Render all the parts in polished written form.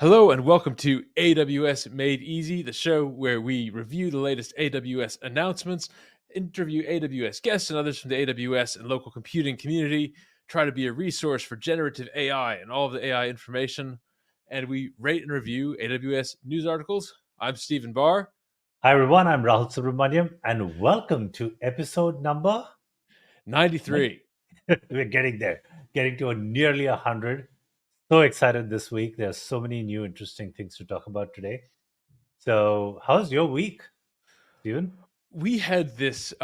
Hello and welcome to AWS Made Easy, the show where we review the latest AWS announcements, interview AWS guests and others from the AWS and local computing community, try to be a resource for generative AI and all of the AI information, and we rate and review AWS news articles. I'm Stephen Barr. Hi everyone, I'm Rahul Subramaniam, and welcome to episode number 93. We're getting there, getting to nearly 100. So excited this week. There's so many new interesting things to talk about today. So, how's your week, Stephen? We had this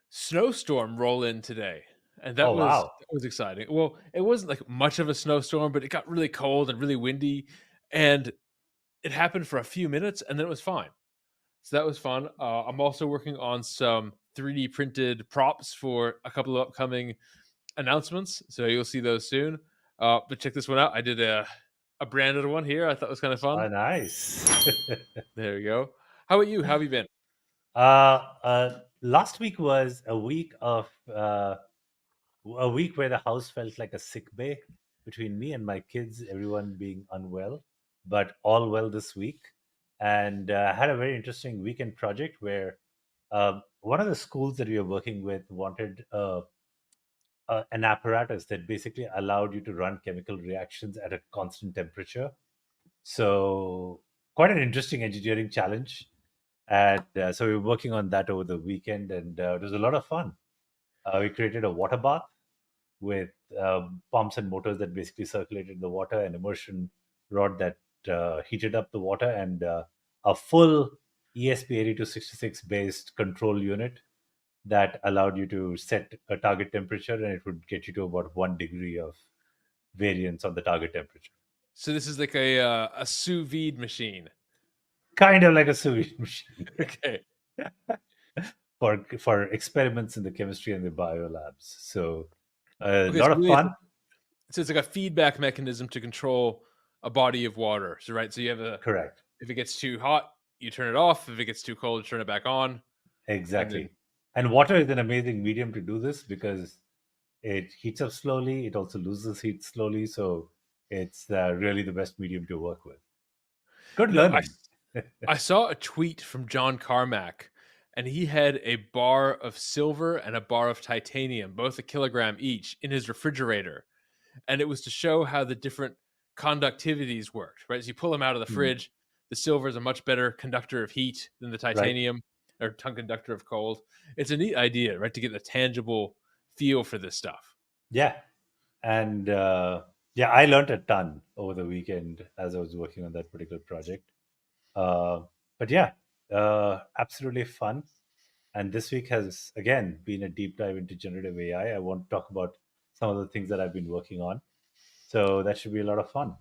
snowstorm roll in today, and that Oh was wow. that was exciting. Well, it wasn't like much of a snowstorm, but it got really cold and really windy, and it happened for a few minutes, and then it was fine. So that was fun. I'm also working on some 3D printed props for a couple of upcoming announcements, so you'll see those soon. But check this one out. I did a branded one here. I thought it was kind of fun. Oh, nice. There we go. How about you? How have you been? Last week was a week where the house felt like a sick bay between me and my kids, everyone being unwell, but all well this week. And I had a very interesting weekend project where one of the schools that we were working with wanted an apparatus that basically allowed you to run chemical reactions at a constant temperature. So, quite an interesting engineering challenge. And so, we were working on that over the weekend, and it was a lot of fun. We created a water bath with pumps and motors that basically circulated the water, an immersion rod that heated up the water, and a full ESP8266 based control unit that allowed you to set a target temperature, and it would get you to about 1 degree of variance on the target temperature. So this is like a sous vide machine. Kind of like a sous vide machine. Okay. for experiments in the chemistry and the bio labs. So a Okay. lot of fun. So it's like a feedback mechanism to control a body of water. So right. So you have Correct. if it gets too hot, you turn it off. If it gets too cold, you turn it back on. Exactly. And water is an amazing medium to do this because it heats up slowly. It also loses heat slowly. So it's really the best medium to work with. Good learning. I saw a tweet from John Carmack, and he had a bar of silver and a bar of titanium, both a kilogram each, in his refrigerator. And it was to show how the different conductivities worked, right? So you pull them out of the fridge. The silver is a much better conductor of heat than the titanium, or conductor of cold. It's a neat idea, right? To get a tangible feel for this stuff. Yeah. And I learned a ton over the weekend as I was working on that particular project. But yeah, absolutely fun. And this week has, again, been a deep dive into generative AI. I want to talk about some of the things that I've been working on. So that should be a lot of fun.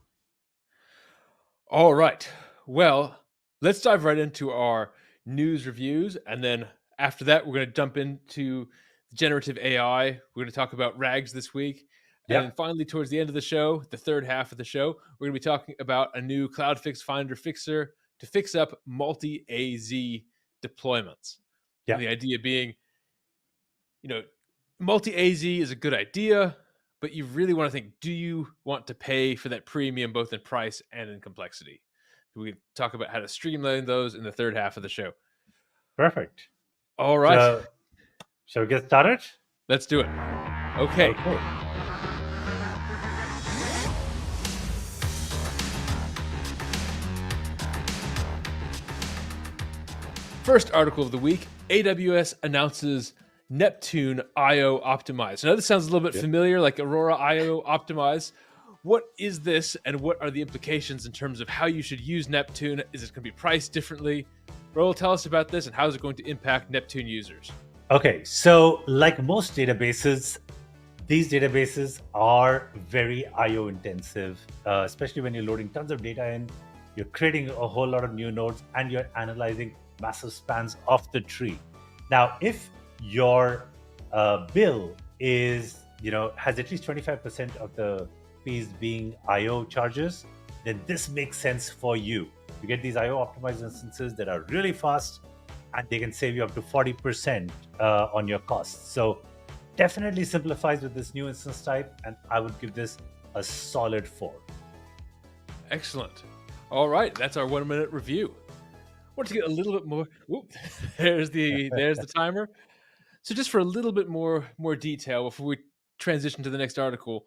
All right. Well, let's dive right into our news reviews. And then after that, we're going to jump into generative AI. We're going to talk about RAGs this week. And then finally, towards the end of the show, the third half of the show, we're going to be talking about a new CloudFix Finder fixer to fix up multi-AZ deployments. Yeah. The idea being, multi-AZ is a good idea, but you really want to think, do you want to pay for that premium both in price and in complexity? We talk about how to streamline those in the third half of the show. Perfect. All right. So, shall we get started? Let's do it. Okay. First article of the week, AWS announces Neptune IO Optimize. Now, this sounds a little bit familiar, like Aurora IO Optimize. What is this, and what are the implications in terms of how you should use Neptune? Is it going to be priced differently? Rahul, tell us about this, and how is it going to impact Neptune users? Okay, so like most databases, these databases are very IO intensive, especially when you're loading tons of data in, you're creating a whole lot of new nodes, and you're analyzing massive spans of the tree. Now, if your bill is, has at least 25% of the fees being IO charges, then this makes sense for you. You get these IO optimized instances that are really fast, and they can save you up to 40% on your costs. So definitely simplifies with this new instance type, and I would give this a solid 4. Excellent. All right, that's our 1 minute review. Want to get a little bit more. Whoop, there's the timer. So just for a little bit more detail before we transition to the next article.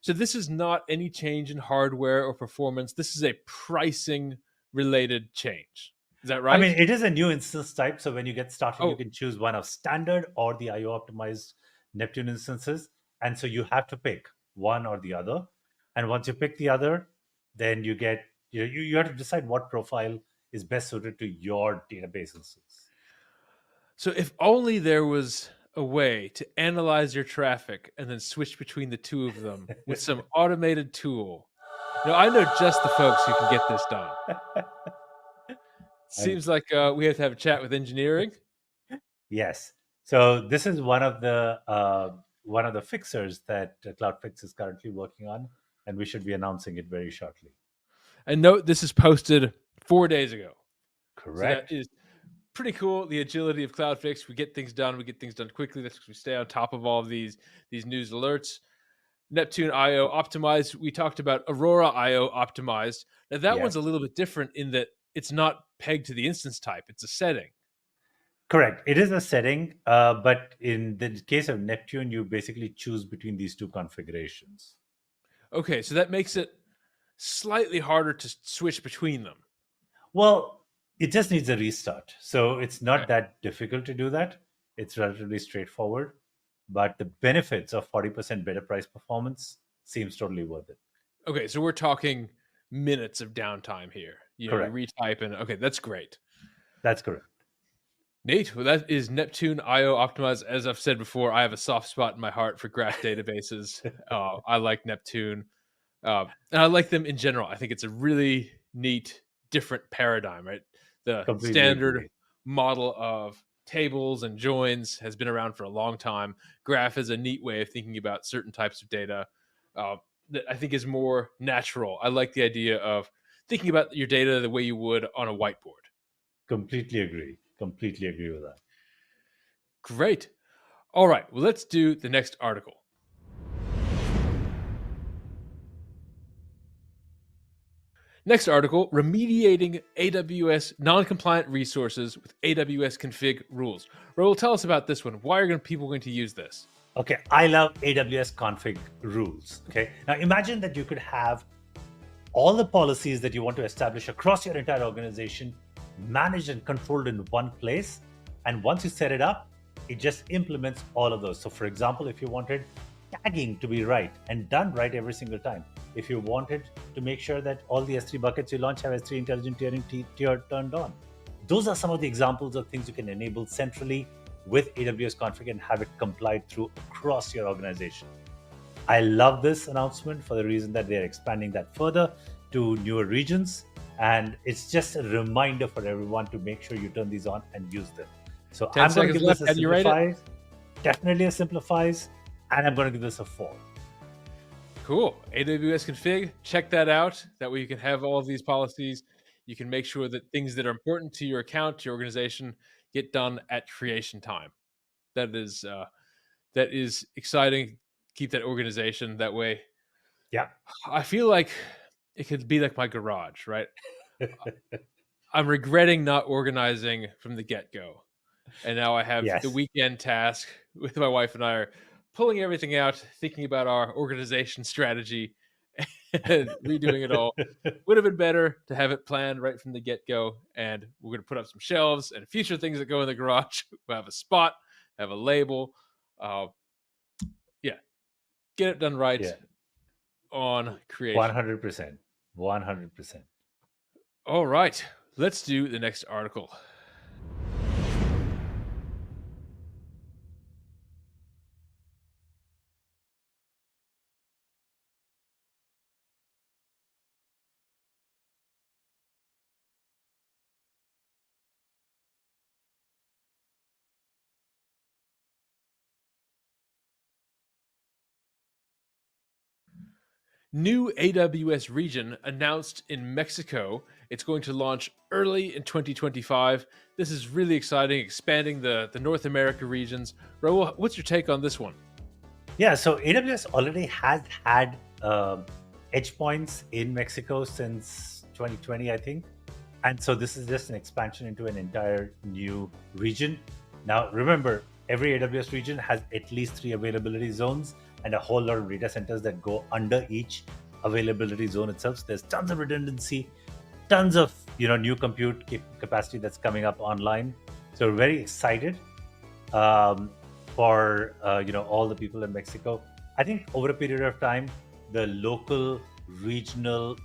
So this is not any change in hardware or performance. This is a pricing related change. Is that I right? mean, it is a new instance type. So when you get started, you Oh, can choose one of standard or the IO optimized Neptune instances. And so you have to pick one or the other. And once you pick the other, then you get, you have to decide what profile is best suited to your database instance. so if only there was a way to analyze your traffic and then switch between the two of them with some automated tool. I know just the folks who can get this done. And Seems like we have to have a chat with engineering. yes. So this is one of the fixers that CloudFix is currently working on, and we should be announcing it very shortly. And note this is posted 4 days ago. So that Correct. is pretty cool. The agility of CloudFix. We get things done. We get things done quickly. That's because we stay on top of all of these news alerts. Neptune IO optimized. We talked about Aurora IO optimized. Now that one's Yes. a little bit different in that it's not pegged to the instance type. It's a setting. Correct. It is a setting, but in the case of Neptune, you basically choose between these two configurations. Okay, so that makes it slightly harder to switch between them. Well, it just needs a restart. So it's Okay. not that difficult to do that. It's relatively straightforward, but the benefits of 40% better price performance seems totally worth it. Okay, so we're talking minutes of downtime here. You Correct. retype and okay, that's great. That's correct. Neat. Well, that is Neptune IO optimized. As I've said before, I have a soft spot in my heart for graph databases. I like Neptune, and I like them in general. I think it's a really neat, different paradigm. Right, the Completely standard agree. model of tables and joins has been around for a long time. Graph is a neat way of thinking about certain types of data that I think is more natural. I like the idea of thinking about your data the way you would on a whiteboard. Completely agree. Completely agree with that. Great. All right, well, let's do the next article. Next article, remediating AWS non-compliant resources with AWS config rules. Rahul, tell us about this one. Why are people going to use this? Okay, I love AWS config rules. Okay, now imagine that you could have all the policies that you want to establish across your entire organization managed and controlled in one place. And once you set it up, it just implements all of those. So, for example, if you wanted tagging to be right and done right every single time, if you wanted to make sure that all the S3 buckets you launch have S3 intelligent tier turned on, those are some of the examples of things you can enable centrally with AWS config and have it complied through across your organization. I love this announcement for the reason that they're expanding that further to newer regions. And it's just a reminder for everyone to make sure you turn these on and use them. So 10 I'm going to seconds give this left. a How do you rate it? simplifies, definitely a simplifies, and I'm going to give this a 4. Cool. AWS config, check that out. That way you can have all of these policies. You can make sure that things that are important to your account, to your organization, get done at creation time. That is exciting. Keep that organization that way. Yeah. I feel like it could be like my garage, right? I'm regretting not organizing from the get-go. And now I have Yes. the weekend task with my wife and I are pulling everything out, thinking about our organization strategy and redoing it all. Would have been better to have it planned right from the get-go. And we're going to put up some shelves and future things that go in the garage. We'll have a spot, have a label. Yeah, get it done right Yeah. on creation. 100%. 100%. All right, let's do the next article. New AWS region announced in Mexico. It's going to launch early in 2025. This is really exciting, expanding the North America regions. Raul, what's your take on this one? Yeah, so AWS already has had edge points in Mexico since 2020, I think. And so this is just an expansion into an entire new region. Now, remember, every AWS region has at least 3 availability zones and a whole lot of data centers that go under each availability zone itself. So there's tons of redundancy, tons of new compute capacity that's coming up online. So we're very excited um, for all the people in Mexico. I think over a period of time, the local, regional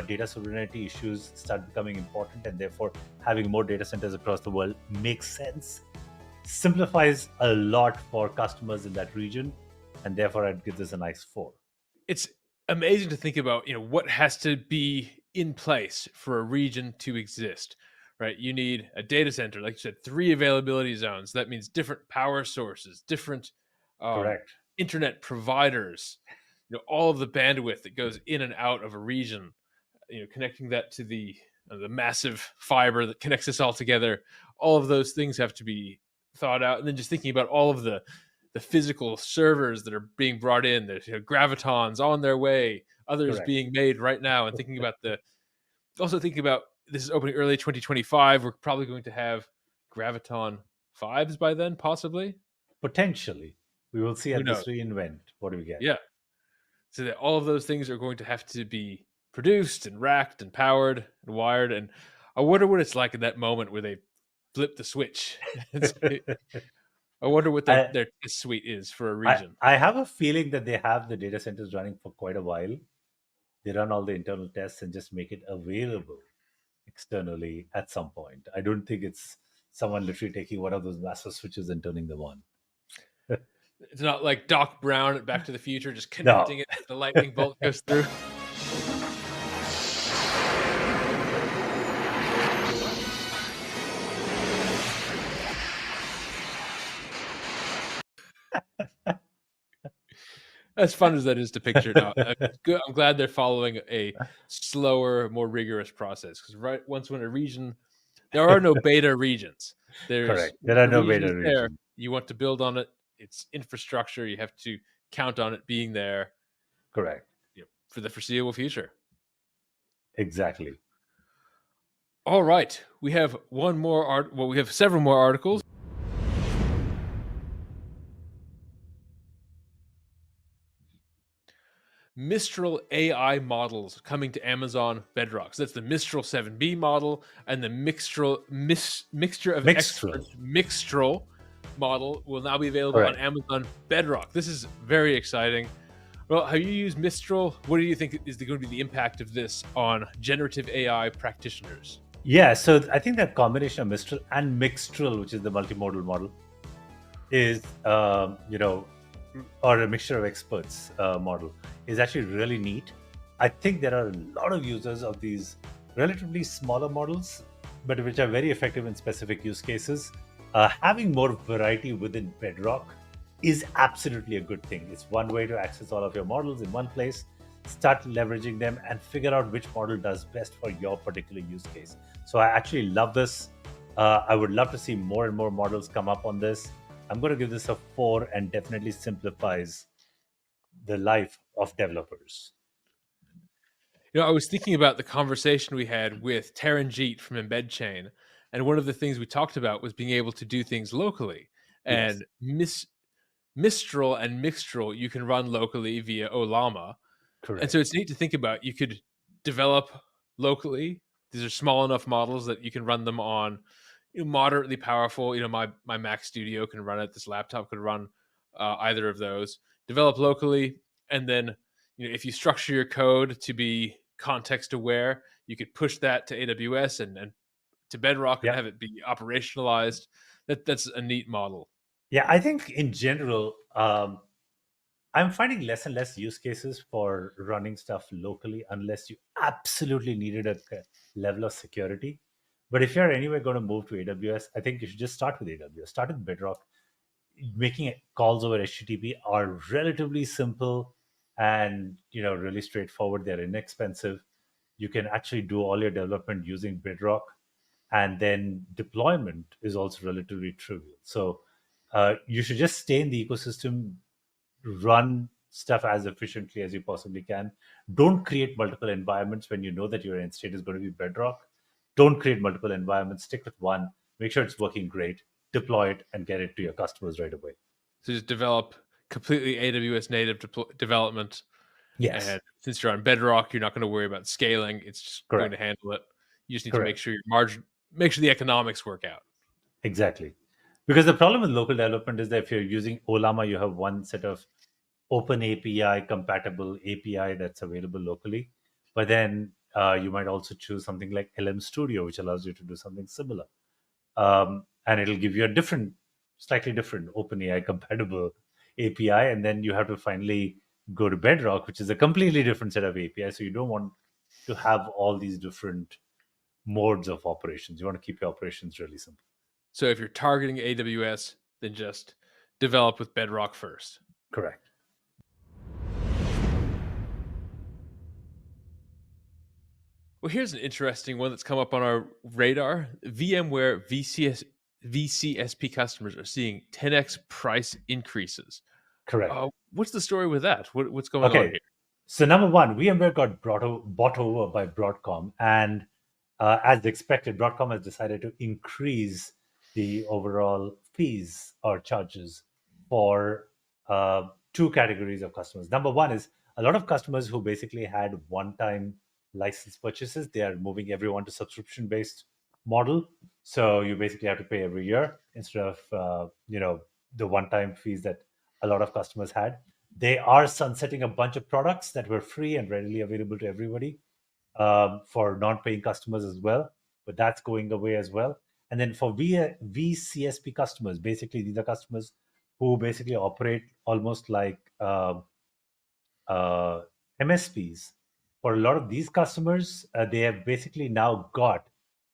data sovereignty issues start becoming important, and therefore having more data centers across the world makes sense. Simplifies a lot for customers in that region, and therefore I'd give this a nice 4. It's amazing to think about, what has to be in place for a region to exist, right? You need a data center, like you said, 3 availability zones. That means different power sources, different Correct. internet providers, all of the bandwidth that goes in and out of a region, connecting that to the massive fiber that connects us all together. All of those things have to be thought out. And then just thinking about all of the physical servers that are being brought in. There's gravitons on their way, others Correct. being made right now, and thinking about this is opening early 2025. We're probably going to have graviton 5s by then, possibly. Potentially. We will see Who at this knows? reInvent. What do we get? Yeah. So that all of those things are going to have to be produced and racked and powered and wired. And I wonder what it's like in that moment where they flip the switch. I wonder what their I, test suite is for a I, region. I have a feeling that they have the data centers running for quite a while. They run all the internal tests and just make it available externally at some point. I don't think it's someone literally taking one of those massive switches and turning them on. It's not like Doc Brown at Back to the Future, just No. connecting it as the lightning bolt goes through. As fun as that is to picture, I'm glad they're following a slower, more rigorous process. Because once we're in a region, there are no beta regions. There's Correct. There are the no region is beta there. regions. You want to build on it. It's infrastructure. You have to count on it being there. Correct. For the foreseeable future. Exactly. All right, we have one more we have several more articles. Mistral AI models coming to Amazon Bedrock. So that's the Mistral 7B model and the mixture of experts Mixtral model will now be available on Amazon Bedrock. This is very exciting. Well, have you used Mistral? What do you think is going to be the impact of this on generative AI practitioners? Yeah, so I think that combination of Mistral and Mixtral, which is the multimodal model, is or a mixture of experts model, is actually really neat. I think there are a lot of users of these relatively smaller models, but which are very effective in specific use cases. Having more variety within Bedrock is absolutely a good thing. It's one way to access all of your models in one place, start leveraging them, and figure out which model does best for your particular use case. So I actually love this. I would love to see more and more models come up on this. I'm going to give this a 4, and definitely simplifies the life of developers. I was thinking about the conversation we had with Taranjeet from Embed Chain, and one of the things we talked about was being able to do things locally. And Yes. Mistral and Mixtral you can run locally via Olama. Correct. And so it's neat to think about. You could develop locally. These are small enough models that you can run them on moderately powerful. My Mac Studio can run it. This laptop could run either of those. Develop locally, and then if you structure your code to be context aware, you could push that to AWS and to Bedrock and have it be operationalized. That's a neat model. Yeah, I think in general, I'm finding less and less use cases for running stuff locally unless you absolutely needed a level of security. But if you're anyway going to move to AWS, I think you should just start with AWS. Start with Bedrock. Making calls over HTTP are relatively simple and really straightforward. They're inexpensive. You can actually do all your development using Bedrock, and then deployment is also relatively trivial. So you should just stay in the ecosystem, run stuff as efficiently as you possibly can. Don't create multiple environments when you know that your end state is going to be Bedrock. Don't create multiple environments. Stick with one. Make sure it's working great. Deploy it and get it to your customers right away. So just develop completely AWS native development. Yes, And since you're on Bedrock, you're not going to worry about scaling. It's just going correct. to handle it. You just need to make Correct. sure your margin, make sure the economics work out. Exactly. Because the problem with local development is that if you're using Olama, you have one set of open API compatible API that's available locally. But then you might also choose something like LM Studio, which allows you to do something similar. And it'll give you a different, slightly different OpenAI compatible API. And then you have to finally go to Bedrock, which is a completely different set of API. So you don't want to have all these different modes of operations. You want to keep your operations really simple. So if you're targeting AWS, then just develop with Bedrock first. Correct. Well, here's an interesting one that's come up on our radar. VMware VCSP customers are seeing 10x price increases. Correct. What's the story with that? What's going on here? So number one, VMware got bought over by Broadcom, and as expected, Broadcom has decided to increase the overall fees or charges for two categories of customers. Number one is a lot of customers who basically had one-time license purchases. They are moving everyone to subscription-based model. So you basically have to pay every year instead of the one-time fees that a lot of customers had. They are sunsetting a bunch of products that were free and readily available to everybody for non-paying customers as well, but that's going away as well. And then for VCSP customers, basically these are customers who basically operate almost like MSPs. For a lot of these customers, they have basically now got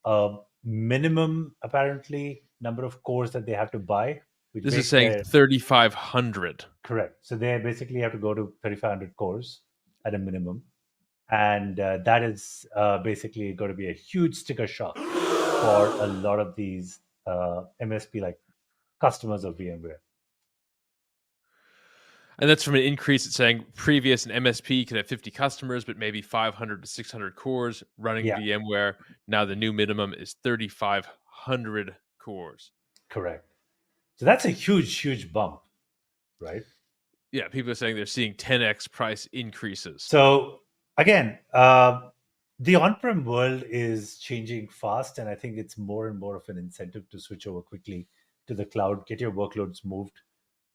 a minimum, apparently, number of cores that they have to buy. Which This is makes saying their 3,500. Correct. So they basically have to go to 3,500 cores at a minimum. And that is basically going to be a huge sticker shock for a lot of these MSP like customers of VMware. And that's from an increase. It's saying previous an MSP could have 50 customers, but maybe 500 to 600 cores running Yeah. VMware. Now the new minimum is 3,500 cores. Correct. So that's a huge, huge bump, right? Yeah, people are saying they're seeing 10x price increases. So again, the on-prem world is changing fast, and I think it's more and more of an incentive to switch over quickly to the cloud, get your workloads moved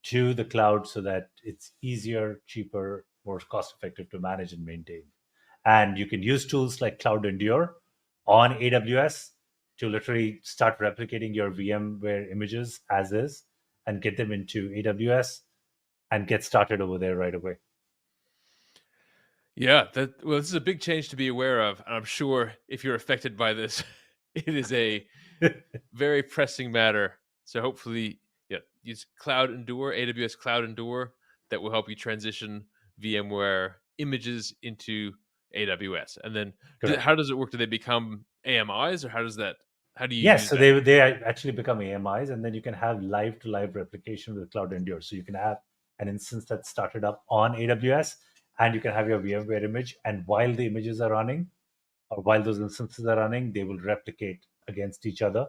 to the cloud so that it's easier, cheaper, more cost-effective to manage and maintain. And you can use tools like Cloud Endure on AWS to literally start replicating your VMware images as is and get them into AWS and get started over there right away. Yeah, this is a big change to be aware of. And I'm sure if you're affected by this, it is a very pressing matter. So hopefully, use Cloud Endure, AWS Cloud Endure, that will help you transition VMware images into AWS. And then how does it work? Do they become AMIs, or how do you Yes, use so that? they actually become AMIs, and then you can have live-to-live replication with Cloud Endure. So you can have an instance that's started up on AWS, and you can have your VMware image. And while the images are running, or while those instances are running, they will replicate against each other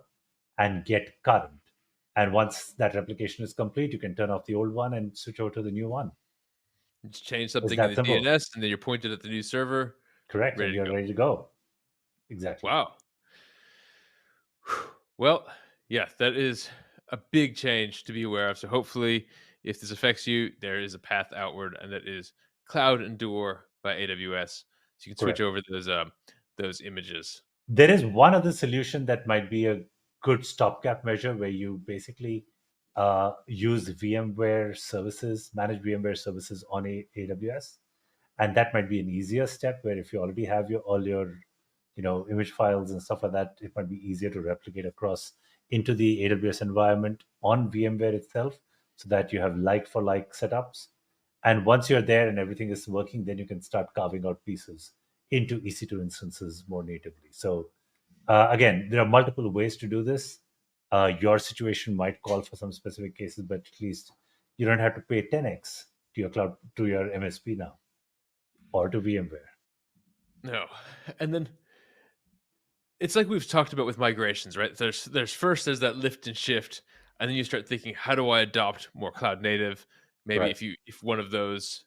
and get current. And once that replication is complete, you can turn off the old one and switch over to the new one. Just change something in that the simple. DNS, and then you're pointed at the new server. Correct, and you're ready to go. Exactly. Wow. Well, yeah, that is a big change to be aware of. So hopefully, if this affects you, there is a path outward, and that is Cloud Endure by AWS. So you can switch over those images. There is one other solution that might be a good stopgap measure where you basically use VMware services, manage VMware services on AWS, and that might be an easier step. Where if you already have all your image files and stuff like that, it might be easier to replicate across into the AWS environment on VMware itself, so that you have like for like setups. And once you're there and everything is working, then you can start carving out pieces into EC2 instances more natively. So again, there are multiple ways to do this. Your situation might call for some specific cases, but at least you don't have to pay 10x to your MSP now, or to VMware. No. And then it's like we've talked about with migrations, right? There's that lift and shift, and then you start thinking, how do I adopt more cloud native? Maybe Right. if one of those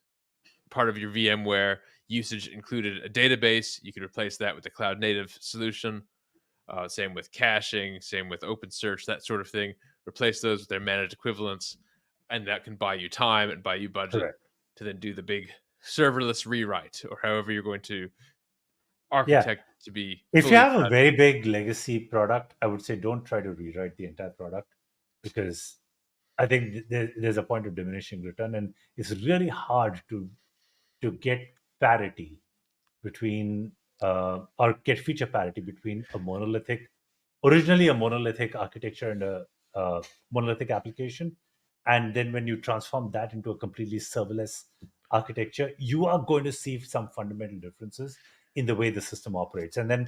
part of your VMware usage included a database, you could replace that with a cloud native solution. Same with caching, same with OpenSearch, that sort of thing. Replace those with their managed equivalents, and that can buy you time and buy you budget Correct. to then do the big serverless rewrite, or however you're going to Yeah. architect to be If you fully have a cloud. very big legacy product, I would say don't try to rewrite the entire product, because I think there's a point of diminishing return, and it's really hard to get parity between or get feature parity between originally a monolithic architecture and a monolithic application, and then when you transform that into a completely serverless architecture, you are going to see some fundamental differences in the way the system operates, and then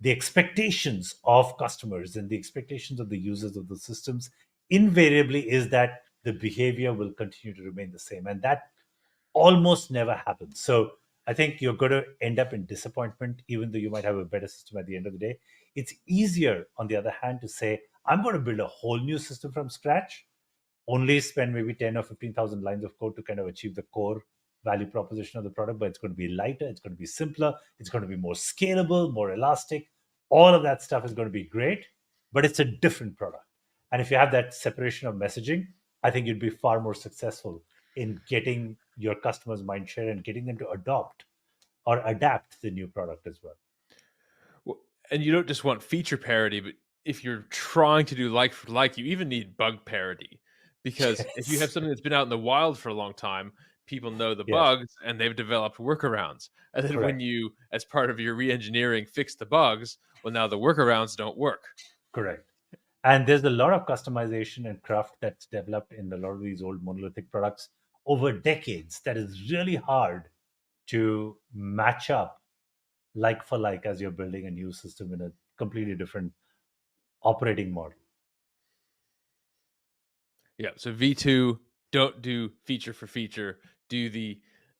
the expectations of customers and the expectations of the users of the systems invariably is that the behavior will continue to remain the same, and that almost never happens. So I think you're going to end up in disappointment, even though you might have a better system at the end of the day. It's easier, on the other hand, to say, I'm going to build a whole new system from scratch, only spend maybe 10 or 15,000 lines of code to kind of achieve the core value proposition of the product, but it's going to be lighter, it's going to be simpler, it's going to be more scalable, more elastic. All of that stuff is going to be great, but it's a different product. And if you have that separation of messaging, I think you'd be far more successful in getting your customers' mind share and getting them to adopt or adapt the new product as well. And you don't just want feature parity, but if you're trying to do like for like, you even need bug parity. Because if you have Yes. something that's been out in the wild for a long time, people know the Yes. bugs and they've developed workarounds. And then when Correct. you, as part of your re-engineering, fix the bugs, well, now the workarounds don't work. Correct. And there's a lot of customization and craft that's developed in a lot of these old monolithic products over decades that is really hard to match up like for like as you're building a new system in a completely different operating model. Yeah. So V2, don't do feature for feature. Do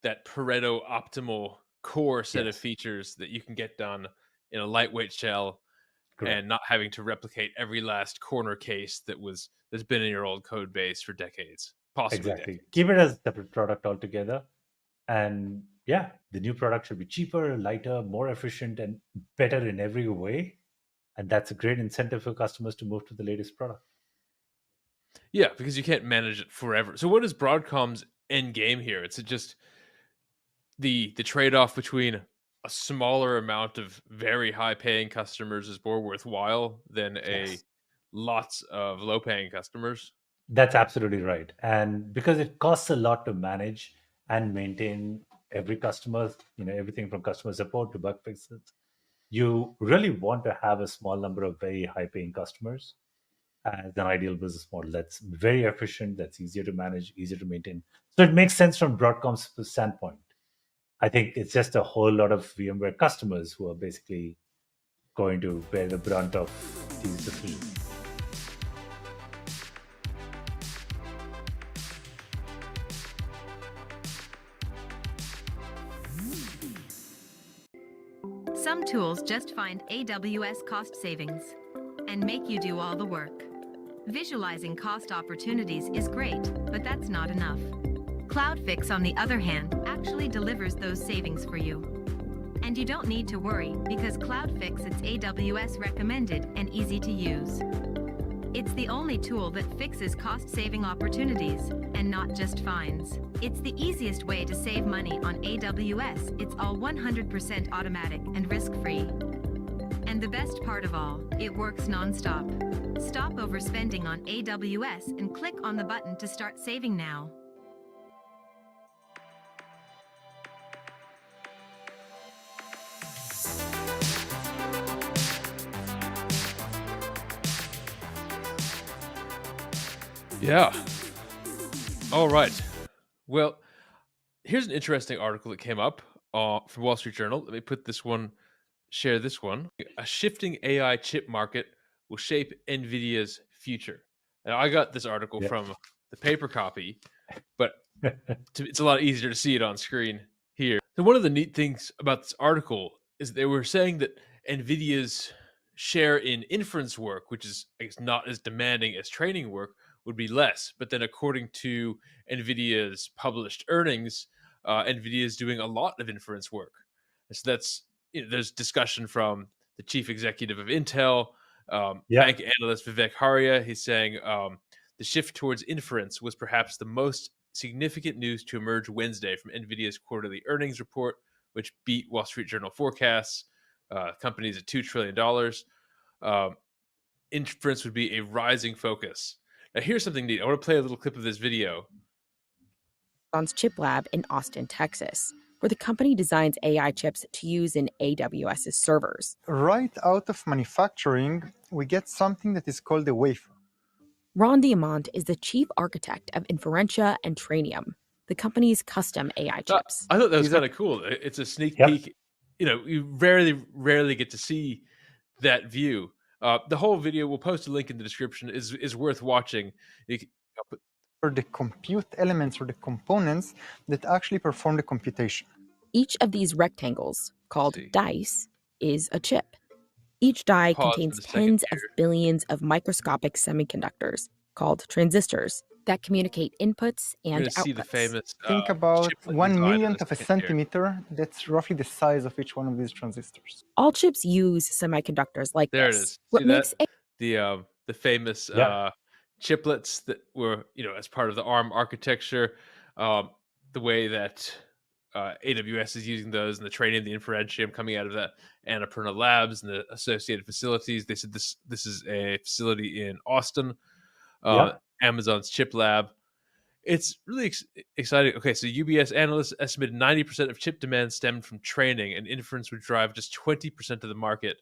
that Pareto optimal core set of Yes. features that you can get done in a lightweight shell, Correct. and not having to replicate every last corner case that's been in your old code base for decades, possibly Exactly. decades. Keep it as a separate product altogether. And yeah, the new product should be cheaper, lighter, more efficient, and better in every way. And that's a great incentive for customers to move to the latest product. Yeah, because you can't manage it forever. So what is Broadcom's end game here? It's just the trade-off between a smaller amount of very high-paying customers is more worthwhile than a Yes. lots of low-paying customers. That's absolutely right. And because it costs a lot to manage and maintain every customer, everything from customer support to bug fixes, you really want to have a small number of very high paying customers as an ideal business model that's very efficient, that's easier to manage, easier to maintain. So it makes sense from Broadcom's standpoint. I think it's just a whole lot of VMware customers who are basically going to bear the brunt of these decisions. Some tools just find AWS cost savings and make you do all the work. Visualizing cost opportunities is great, but that's not enough. CloudFix, on the other hand, actually delivers those savings for you. And you don't need to worry, because CloudFix is AWS recommended and easy to use. It's the only tool that fixes cost-saving opportunities, and not just finds. It's the easiest way to save money on AWS. It's all 100% automatic and risk-free. And the best part of all, it works non-stop. Stop overspending on AWS and click on the button to start saving now. Yeah. All right. Well, here's an interesting article that came up from Wall Street Journal. Let me share this one. A shifting AI chip market will shape NVIDIA's future. Now, I got this article Yeah. from the paper copy, but it's a lot easier to see it on screen here. So one of the neat things about this article is they were saying that NVIDIA's share in inference work, which is, I guess, not as demanding as training work, would be less. But then according to NVIDIA's published earnings, NVIDIA is doing a lot of inference work. So that's, there's discussion from the chief executive of Intel, bank analyst Vivek Haria. He's saying the shift towards inference was perhaps the most significant news to emerge Wednesday from NVIDIA's quarterly earnings report, which beat Wall Street Journal forecasts. Companies at $2 trillion. Inference would be a rising focus. Now, here's something neat. I want to play a little clip of this video. Amazon's chip lab in Austin, Texas, where the company designs AI chips to use in AWS's servers. Right out of manufacturing, we get something that is called a wafer. Ron Diamant is the chief architect of Inferentia and Trainium, the company's custom AI chips. I thought that was kind of cool. It's a sneak peek. You rarely get to see that view. The whole video, we'll post a link in the description, is worth watching. Or the compute elements or the components that actually perform the computation. Each of these rectangles, called dice, is a chip. Each die contains tens of billions of microscopic semiconductors, called transistors, that communicate inputs and outputs. See the famous, think about 1 millionth of a centimeter. That's roughly the size of each one of these transistors. All chips use semiconductors like there this. It is. What see makes the famous chiplets that were, as part of the ARM architecture, the way that AWS is using those and the training, the Inferentium coming out of that Annapurna Labs and the associated facilities. They said this is a facility in Austin, Amazon's chip lab. It's really exciting. Okay, so UBS analysts estimated 90% of chip demand stemmed from training, and inference would drive just 20% of the market.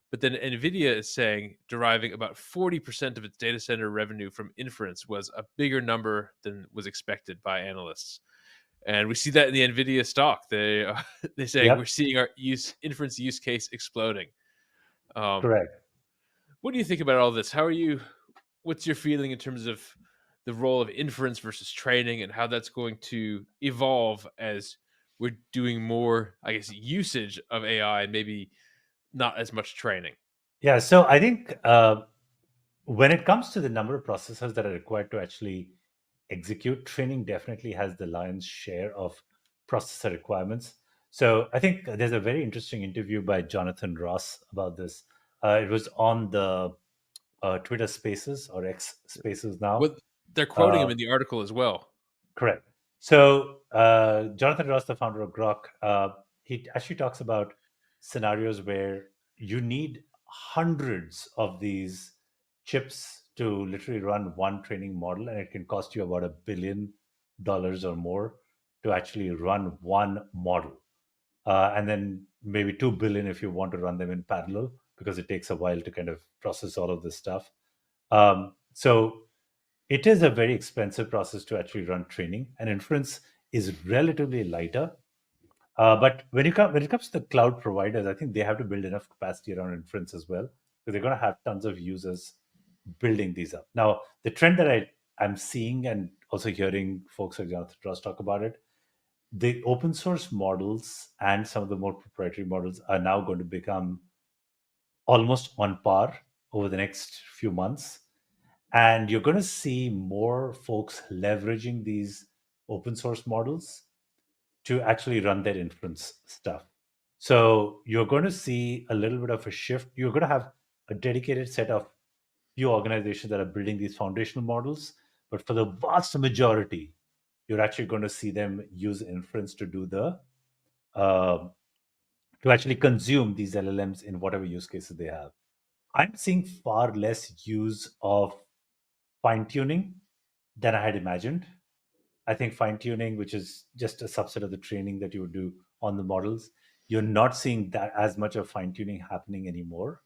But then NVIDIA is saying deriving about 40% of its data center revenue from inference was a bigger number than was expected by analysts. And we see that in the NVIDIA stock. They say we're seeing our inference use case exploding. Correct. What do you think about all this? What's your feeling in terms of the role of inference versus training and how that's going to evolve as we're doing more, I guess, usage of AI and maybe not as much training? Yeah, so I think when it comes to the number of processors that are required to actually execute, training definitely has the lion's share of processor requirements. So I think there's a very interesting interview by Jonathan Ross about this. It was on the Twitter Spaces or X Spaces now. They're quoting him in the article as well. Correct. So Jonathan Ross, the founder of Grok, he actually talks about scenarios where you need hundreds of these chips to literally run one training model, and it can cost you about $1 billion or more to actually run one model. And then maybe $2 billion if you want to run them in parallel, because it takes a while to kind of process all of this stuff. So it is a very expensive process to actually run training, and inference is relatively lighter. But when it comes to the cloud providers, I think they have to build enough capacity around inference as well, because they're going to have tons of users building these up. Now, the trend that I'm seeing and also hearing folks like Jonathan Ross talk about it, the open source models and some of the more proprietary models are now going to become almost on par over the next few months. And you're going to see more folks leveraging these open source models to actually run their inference stuff. So you're going to see a little bit of a shift. You're going to have a dedicated set of few organizations that are building these foundational models, but for the vast majority, you're actually going to see them use inference to do to actually consume these LLMs in whatever use cases they have. I'm seeing far less use of fine-tuning than I had imagined. I think fine-tuning, which is just a subset of the training that you would do on the models, you're not seeing that as much of fine-tuning happening anymore.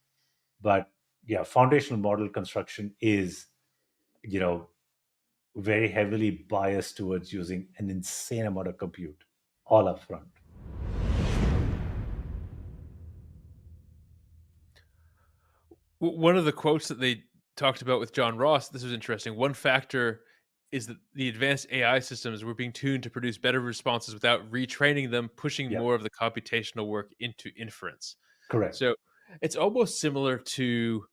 But yeah, foundational model construction is, very heavily biased towards using an insane amount of compute all up front. One of the quotes that they talked about with John Ross, this was interesting. One factor is that the advanced AI systems were being tuned to produce better responses without retraining them, pushing more of the computational work into inference. Correct. So it's almost similar to,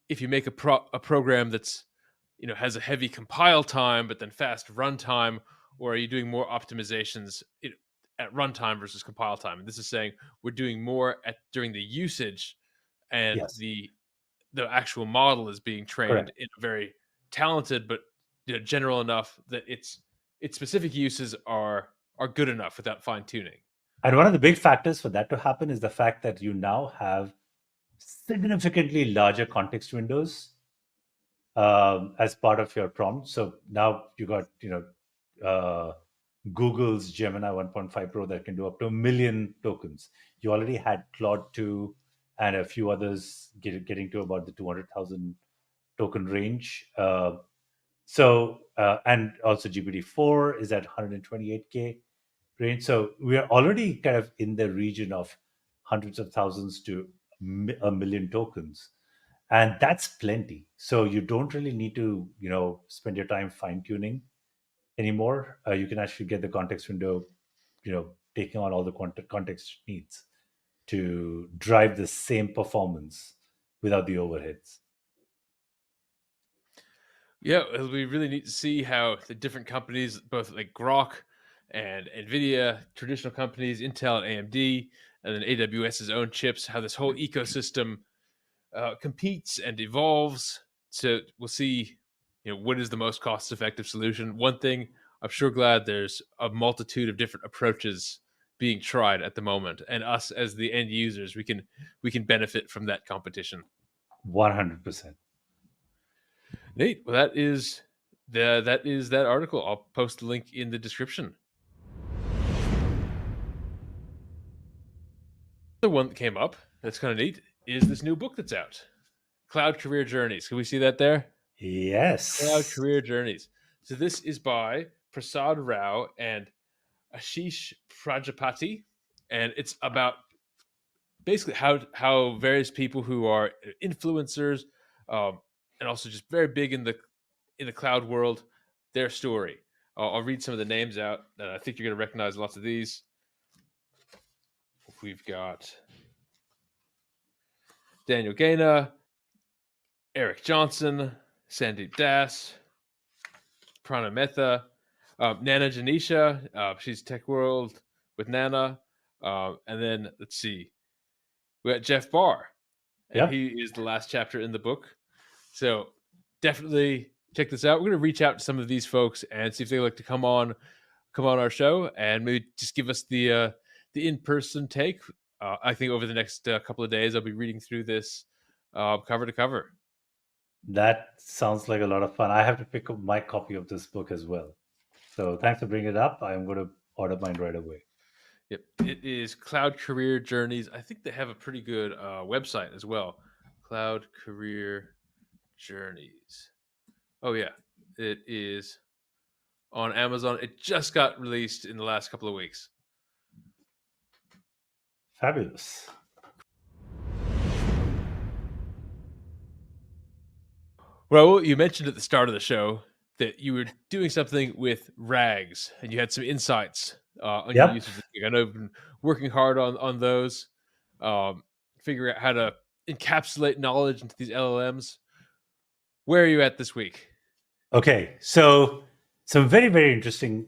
if you make a program that's, has a heavy compile time, but then fast runtime, or are you doing more optimizations at runtime versus compile time? And this is saying we're doing more during the usage, and the actual model is being trained in a very talented but general enough that its specific uses are good enough without fine tuning. And one of the big factors for that to happen is the fact that you now have significantly larger context windows as part of your prompt. So now you got Google's Gemini 1.5 Pro that can do up to 1 million tokens. You already had Claude 2 and a few others getting to about the 200,000 token range. And also GPT-4 is at 128K range. So we are already kind of in the region of hundreds of thousands to 1 million tokens. And that's plenty. So you don't really need to, spend your time fine tuning anymore. You can actually get the context window, taking on all the context needs to drive the same performance without the overheads. Yeah, it'll be really neat to see how the different companies, both like Grok and NVIDIA, traditional companies, Intel and AMD, and then AWS's own chips, how this whole ecosystem competes and evolves. So we'll see, what is the most cost-effective solution. One thing, I'm sure glad there's a multitude of different approaches being tried at the moment, and us as the end users, we can benefit from that competition. 100%. Neat. Well, that is that article. I'll post the link in the description. The one that came up that's kind of neat is this new book that's out, Cloud Career Journeys. Can we see that there? Yes. Cloud Career Journeys. So this is by Prasad Rao and Ashish Prajapati, and it's about basically how various people who are influencers and also just very big in the cloud world, their story. I'll read some of the names out. I think you're going to recognize lots of these. We've got Daniel Gaina, Eric Johnson, Sandeep Das, Prana Mehta, Nana Janisha. She's Tech World with Nana. And then, let's see. We got Jeff Barr. And he is the last chapter in the book. So definitely check this out. We're going to reach out to some of these folks and see if they'd like to come on our show and maybe just give us the in-person take. I think over the next couple of days, I'll be reading through this cover to cover. That sounds like a lot of fun. I have to pick up my copy of this book as well. So thanks for bringing it up. I'm going to order mine right away. Yep, it is Cloud Career Journeys. I think they have a pretty good website as well. Cloud Career Journeys. Oh yeah, it is on Amazon. It just got released in the last couple of weeks. Fabulous. Well, you mentioned at the start of the show that you were doing something with RAGs and you had some insights on your usage. I know you've been working hard on those, figuring out how to encapsulate knowledge into these LLMs. Where are you at this week? Okay, so some very, very interesting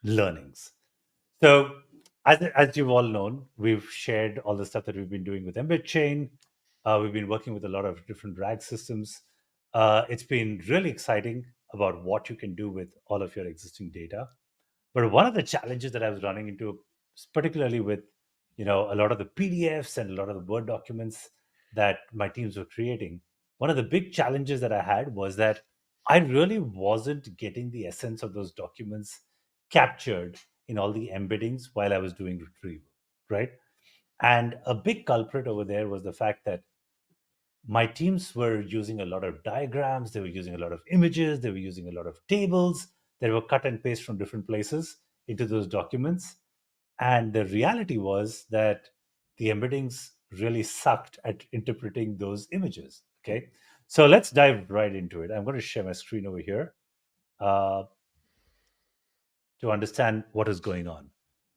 learnings. So as you've all known, we've shared all the stuff that we've been doing with Embed Chain. We've been working with a lot of different RAG systems. It's been really exciting about what you can do with all of your existing data. But one of the challenges that I was running into, particularly with a lot of the PDFs and a lot of the Word documents that my teams were creating, one of the big challenges that I had was that I really wasn't getting the essence of those documents captured in all the embeddings while I was doing retrieval, right? And a big culprit over there was the fact that my teams were using a lot of diagrams, they were using a lot of images, they were using a lot of tables that were cut and paste from different places into those documents. And the reality was that the embeddings really sucked at interpreting those images, okay? So let's dive right into it. I'm going to share my screen over here to understand what is going on.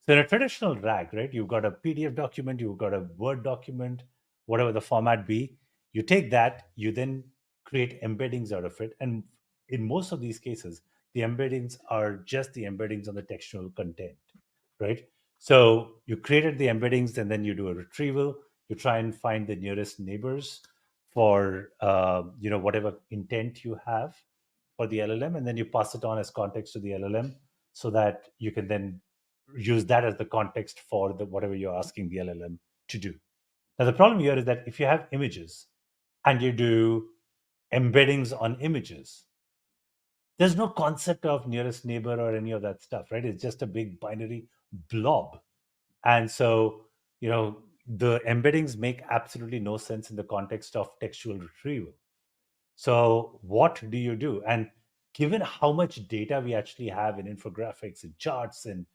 So in a traditional RAG, right, you've got a PDF document, you've got a Word document, whatever the format be. You take that, you then create embeddings out of it. And in most of these cases, the embeddings are just the embeddings on the textual content, right? So you created the embeddings and then you do a retrieval. You try and find the nearest neighbors for whatever intent you have for the LLM, and then you pass it on as context to the LLM so that you can then use that as the context for the whatever you're asking the LLM to do. Now the problem here is that if you have images and you do embeddings on images, there's no concept of nearest neighbor or any of that stuff, right? It's just a big binary blob. And so, the embeddings make absolutely no sense in the context of textual retrieval. So what do you do? And given how much data we actually have in infographics and charts and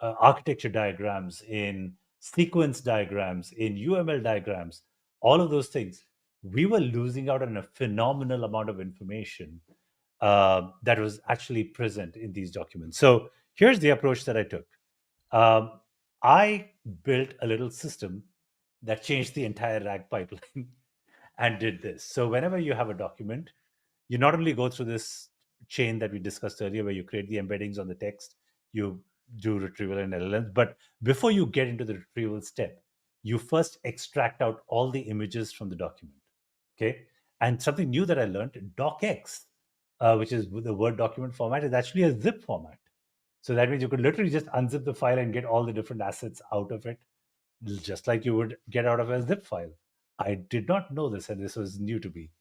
architecture diagrams, in sequence diagrams, in UML diagrams, all of those things, we were losing out on a phenomenal amount of information that was actually present in these documents. So here's the approach that I took. I built a little system that changed the entire RAG pipeline and did this. So whenever you have a document, you not only go through this chain that we discussed earlier, where you create the embeddings on the text, you do retrieval and LLMs, but before you get into the retrieval step, you first extract out all the images from the document. Okay. And something new that I learned, docx, which is the Word document format, is actually a zip format. So that means you could literally just unzip the file and get all the different assets out of it, just like you would get out of a zip file. I did not know this, and this was new to me.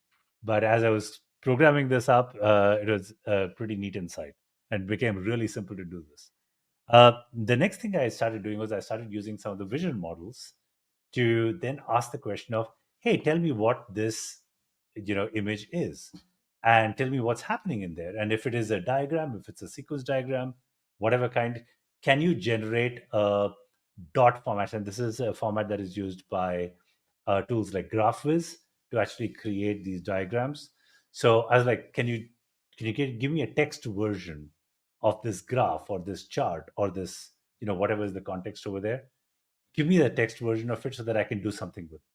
But as I was programming this up, it was a pretty neat insight and became really simple to do this. The next thing I started doing was I started using some of the vision models to then ask the question of, hey, tell me what this image is, and tell me what's happening in there. And if it is a diagram, if it's a sequence diagram, whatever kind, can you generate a dot format? And this is a format that is used by tools like GraphViz to actually create these diagrams. So I was like, can you give me a text version of this graph or this chart or this, whatever is the context over there? Give me the text version of it so that I can do something with it.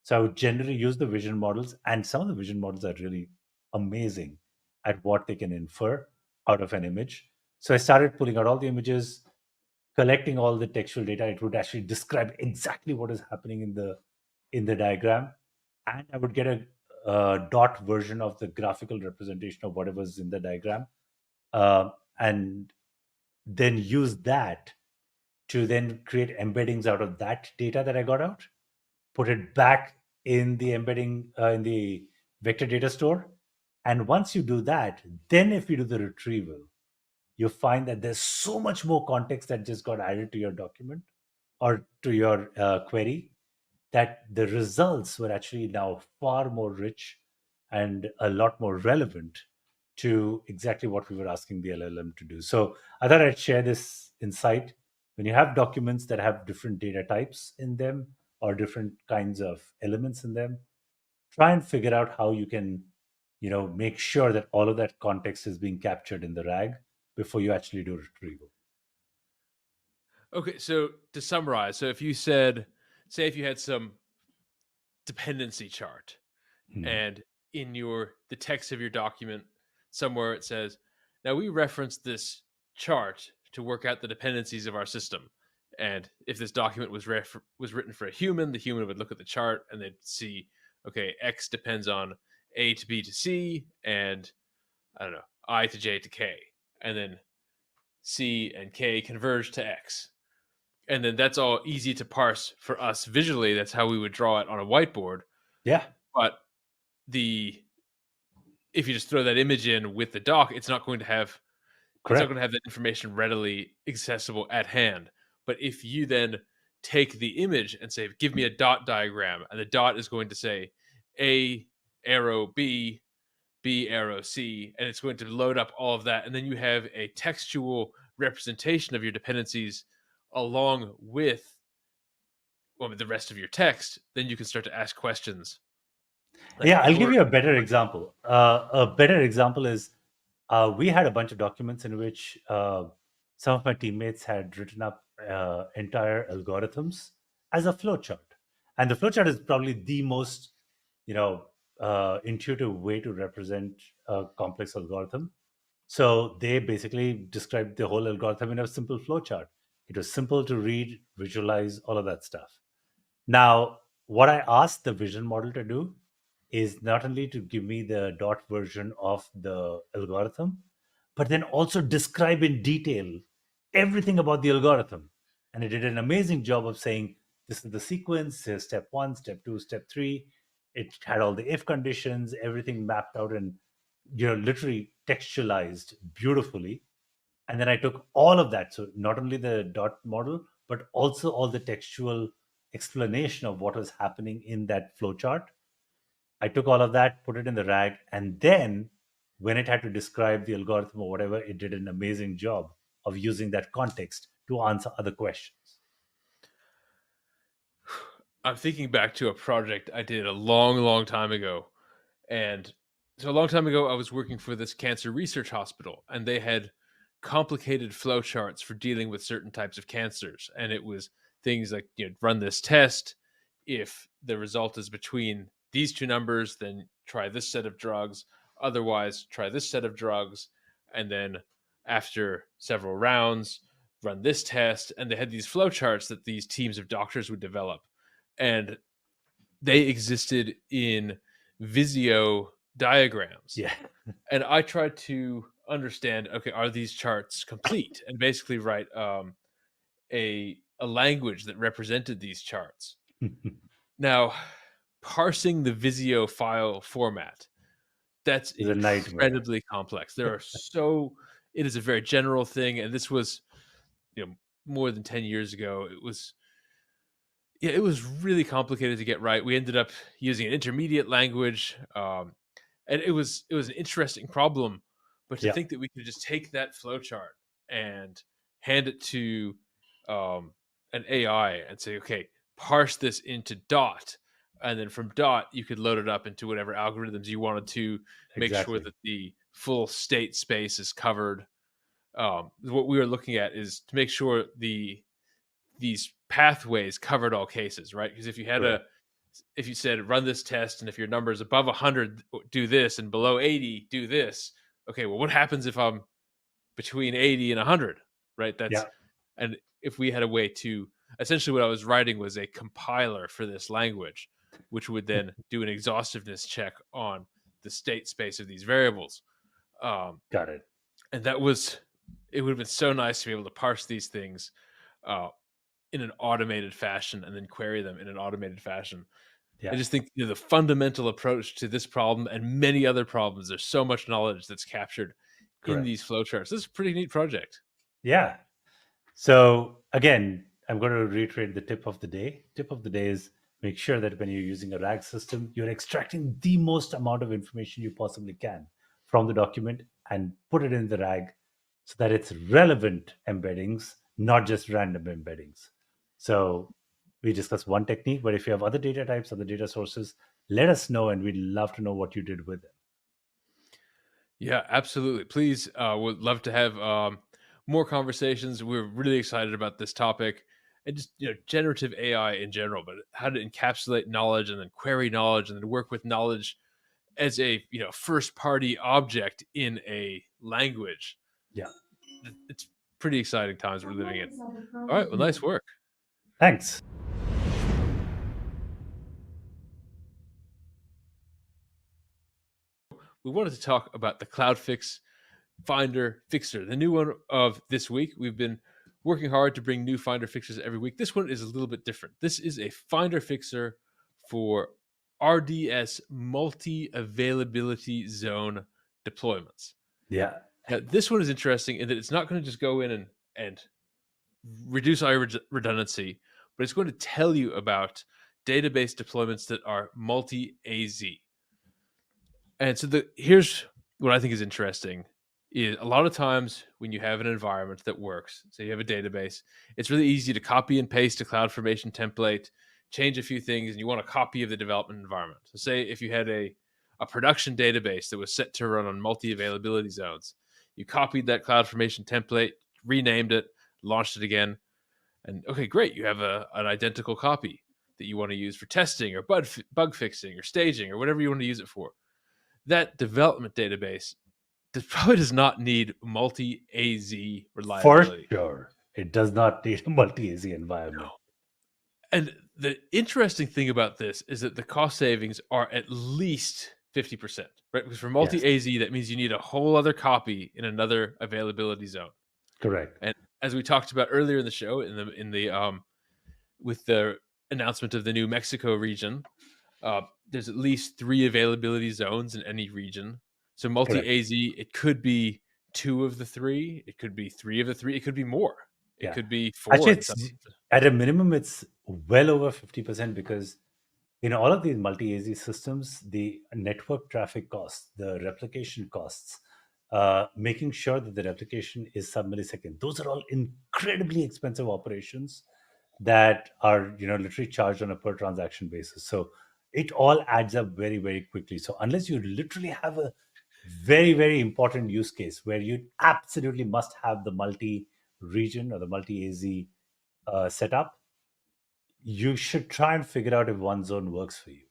So I would generally use the vision models, and some of the vision models are really amazing at what they can infer out of an image. So I started pulling out all the images, collecting all the textual data. It would actually describe exactly what is happening in the diagram, and I would get a dot version of the graphical representation of whatever's in the diagram, and then use that to then create embeddings out of that data that I got out, put it back in the embedding in the vector data store. And once you do that, then if you do the retrieval, you find that there's so much more context that just got added to your document or to your query, that the results were actually now far more rich and a lot more relevant to exactly what we were asking the LLM to do. So I thought I'd share this insight. When you have documents that have different data types in them or different kinds of elements in them, try and figure out how you can, make sure that all of that context is being captured in the RAG before you actually do retrieval. Okay, so to summarize, so if you say if you had some dependency chart, and in the text of your document somewhere it says, now we referenced this chart to work out the dependencies of our system, and if this document was written for a human, the human would look at the chart and they'd see, okay, X depends on A to B to C, and I don't know, I to J to K, and then C and K converge to X. And then that's all easy to parse for us visually. That's how we would draw it on a whiteboard. Yeah. But if you just throw that image in with the doc, it's not going to have that information readily accessible at hand. But if you then take the image and say, give me a dot diagram, and the dot is going to say A arrow B, B arrow C, and it's going to load up all of that. And then you have a textual representation of your dependencies along with the rest of your text. Then you can start to ask questions Like, Yeah, I'll give you a better example. A better example is we had a bunch of documents in which some of my teammates had written up entire algorithms as a flowchart. And the flowchart is probably the most, intuitive way to represent a complex algorithm. So they basically described the whole algorithm in a simple flowchart. It was simple to read, visualize, all of that stuff. Now, what I asked the vision model to do is not only to give me the dot version of the algorithm, but then also describe in detail everything about the algorithm. And it did an amazing job of saying, this is the sequence, here's step one, step two, step three. It had all the if conditions, everything mapped out and literally textualized beautifully. And then I took all of that. So not only the dot model, but also all the textual explanation of what was happening in that flowchart. I took all of that, put it in the RAG, and then when it had to describe the algorithm or whatever, it did an amazing job of using that context to answer other questions. I'm thinking back to a project I did a long, long time ago. And so a long time ago, I was working for this cancer research hospital, and they had complicated flowcharts for dealing with certain types of cancers. And it was things like, run this test. If the result is between these two numbers, then try this set of drugs. Otherwise, try this set of drugs. And then after several rounds, run this test. And they had these flowcharts that these teams of doctors would develop. And they existed in Visio diagrams. Yeah. And I tried to understand, okay, are these charts complete? And basically write a language that represented these charts. Now, parsing the Visio file format, that's incredibly complex. It is a very general thing. And this was, more than 10 years ago. It was really complicated to get right. We ended up using an intermediate language. And it was an interesting problem, but to think that we could just take that flowchart and hand it to an AI and say, okay, parse this into dot, and then from dot you could load it up into whatever algorithms you wanted to make sure that the full state space is covered. What we were looking at is to make sure these pathways covered all cases, right? Because if you had if you said run this test, and if your number is above 100, do this, and below 80, do this. Okay, well, what happens if I'm between 80 and 100, right? And if we had a way to, essentially what I was writing was a compiler for this language, which would then do an exhaustiveness check on the state space of these variables. Got it. And it would have been so nice to be able to parse these things in an automated fashion and then query them in an automated fashion. I just think the fundamental approach to this problem and many other problems, there's so much knowledge that's captured in these flowcharts. This is a pretty neat project. Yeah. So again, I'm going to reiterate the tip of the day. Tip of the day is make sure that when you're using a RAG system, you're extracting the most amount of information you possibly can from the document and put it in the RAG so that it's relevant embeddings, not just random embeddings. So we discussed one technique, but if you have other data types, other data sources, let us know, and we'd love to know what you did with it. Yeah, absolutely. Please, would love to have more conversations. We're really excited about this topic, and just generative AI in general, but how to encapsulate knowledge and then query knowledge and then work with knowledge as a first party object in a language. Yeah, it's pretty exciting times we're living in. All right, well, nice work. Thanks. We wanted to talk about the CloudFix Finder Fixer, the new one of this week. We've been working hard to bring new Finder fixers every week. This one is a little bit different. This is a Finder fixer for RDS multi-availability zone deployments. Yeah. Now, this one is interesting in that it's not going to just go in and reduce our redundancy, but it's going to tell you about database deployments that are multi-AZ. And so here's what I think is interesting is a lot of times when you have an environment that works, so you have a database, it's really easy to copy and paste a CloudFormation template, change a few things, and you want a copy of the development environment. So say if you had a production database that was set to run on multi-availability zones, you copied that CloudFormation template, renamed it, launched it again, and okay, great, you have an identical copy that you want to use for testing or bug fixing or staging or whatever you want to use it for. That development database probably does not need multi-AZ reliability. For sure. It does not need a multi-AZ environment. No. And the interesting thing about this is that the cost savings are at least 50%, right? Because for multi-AZ, that means you need a whole other copy in another availability zone. Correct. And as we talked about earlier in the show, with the announcement of the New Mexico region, there's at least 3 availability zones in any region. So multi-AZ, it could be 2 of the 3, it could be 3 of the 3, it could be more. It could be 4. Actually, at a minimum, it's well over 50% because in all of these multi-AZ systems, the network traffic costs, the replication costs, making sure that the replication is sub-millisecond, those are all incredibly expensive operations that are literally charged on a per transaction basis. So it all adds up very, very quickly. So unless you literally have a very, very important use case where you absolutely must have the multi-region or the multi-AZ setup, you should try and figure out if one zone works for you.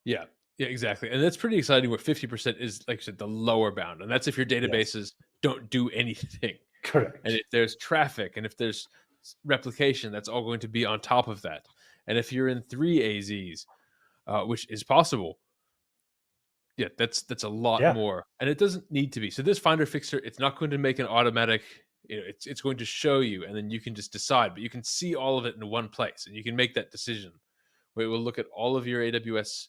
Yeah, exactly. And that's pretty exciting where 50% is, like I said, the lower bound. And that's if your databases don't do anything. Correct. And if there's traffic and if there's replication, that's all going to be on top of that. And if you're in 3 AZs, which is possible, that's a lot more. And it doesn't need to be. So this Finder Fixer, it's not going to make an automatic, it's going to show you, and then you can just decide, but you can see all of it in one place, and you can make that decision where it will look at all of your AWS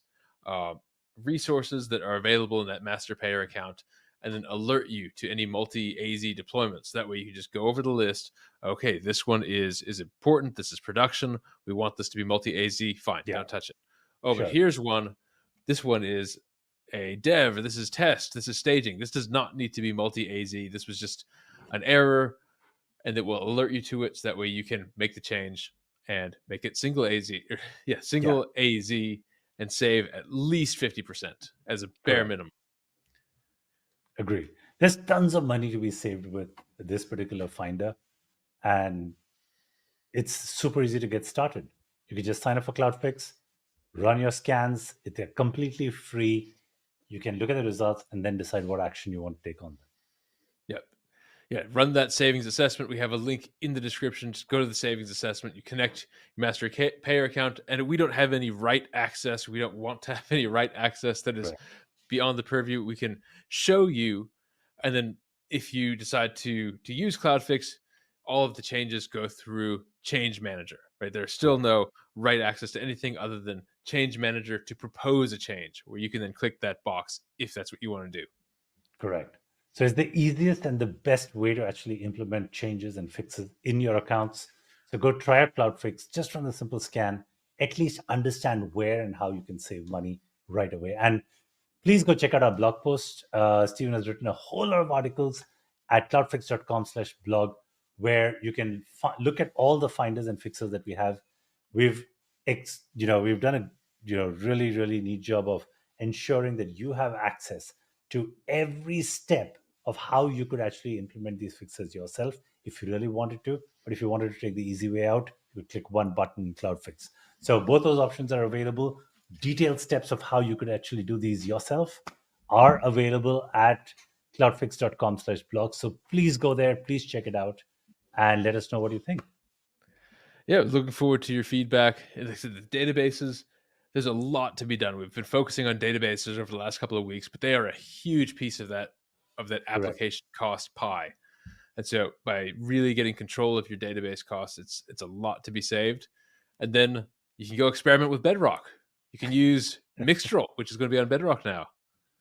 resources that are available in that master payer account, and then alert you to any multi-AZ deployments. That way you can just go over the list. Okay, this one is important. This is production. We want this to be multi-AZ. Fine, don't touch it. Oh, sure. But here's one. This one is a dev, or this is test, this is staging. This does not need to be multi-AZ. This was just an error, and it will alert you to it, so that way you can make the change and make it single AZ. AZ, and save at least 50% as a bare minimum. Agreed. There's tons of money to be saved with this particular Finder, and it's super easy to get started. You can just sign up for CloudFix, run your scans. They're completely free. You can look at the results and then decide what action you want to take on them. Run that savings assessment. We have a link in the description. Just go to the savings assessment. You connect your master payer account, and we don't have any write access. We don't want to have any write access that is beyond the purview. We can show you, and then if you decide to use CloudFix, all of the changes go through Change Manager, right? There's still no write access to anything other than Change Manager to propose a change, where you can then click that box if that's what you want to do. Correct. So it's the easiest and the best way to actually implement changes and fixes in your accounts. So go try out CloudFix, just run a simple scan, at least understand where and how you can save money right away. And please go check out our blog post. Stephen has written a whole lot of articles at cloudfix.com/blog, where you can look at all the finders and fixes that we have. We've done a really, really neat job of ensuring that you have access to every step of how you could actually implement these fixes yourself if you really wanted to. But if you wanted to take the easy way out, you would click one button in CloudFix. So both those options are available. Detailed steps of how you could actually do these yourself are available at cloudfix.com/blog. So please go there, please check it out, and let us know what you think. Yeah, looking forward to your feedback. Like I said, the databases, there's a lot to be done. We've been focusing on databases over the last couple of weeks, but they are a huge piece of that application cost pie. And so by really getting control of your database costs, it's a lot to be saved. And then you can go experiment with Bedrock. You can use Mixtral, which is going to be on Bedrock now.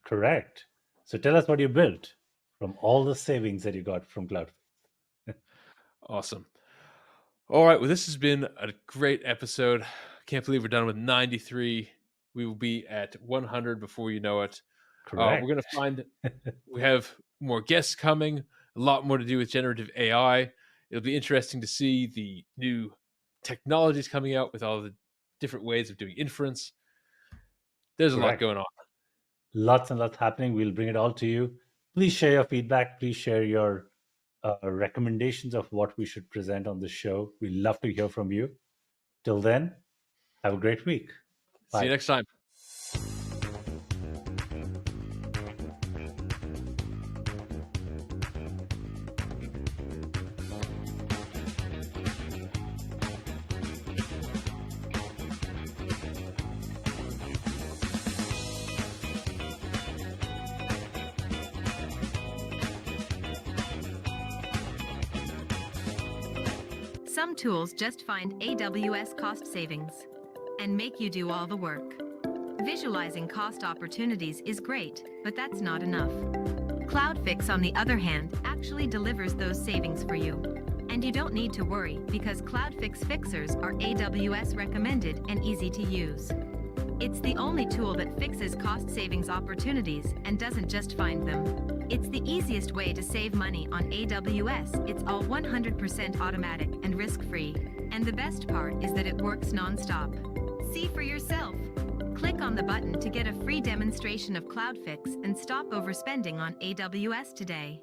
Correct. So tell us what you built from all the savings that you got from CloudFix. Awesome. All right. Well, this has been a great episode. Can't believe we're done with 93. We will be at 100 before you know it. We're going to find we have more guests coming, a lot more to do with generative AI. It'll be interesting to see the new technologies coming out with all the different ways of doing inference. There's a lot going on. Lots and lots happening. We'll bring it all to you. Please share your feedback. Please share your recommendations of what we should present on the show. We'd love to hear from you. Till then, have a great week. Bye. See you next time. Some tools just find AWS cost savings and make you do all the work. Visualizing cost opportunities is great, but that's not enough. CloudFix, on the other hand, actually delivers those savings for you. And you don't need to worry because CloudFix fixers are AWS recommended and easy to use. It's the only tool that fixes cost savings opportunities and doesn't just find them. It's the easiest way to save money on AWS. It's all 100% automatic and risk-free. And the best part is that it works non-stop. See for yourself. Click on the button to get a free demonstration of CloudFix and stop overspending on AWS today.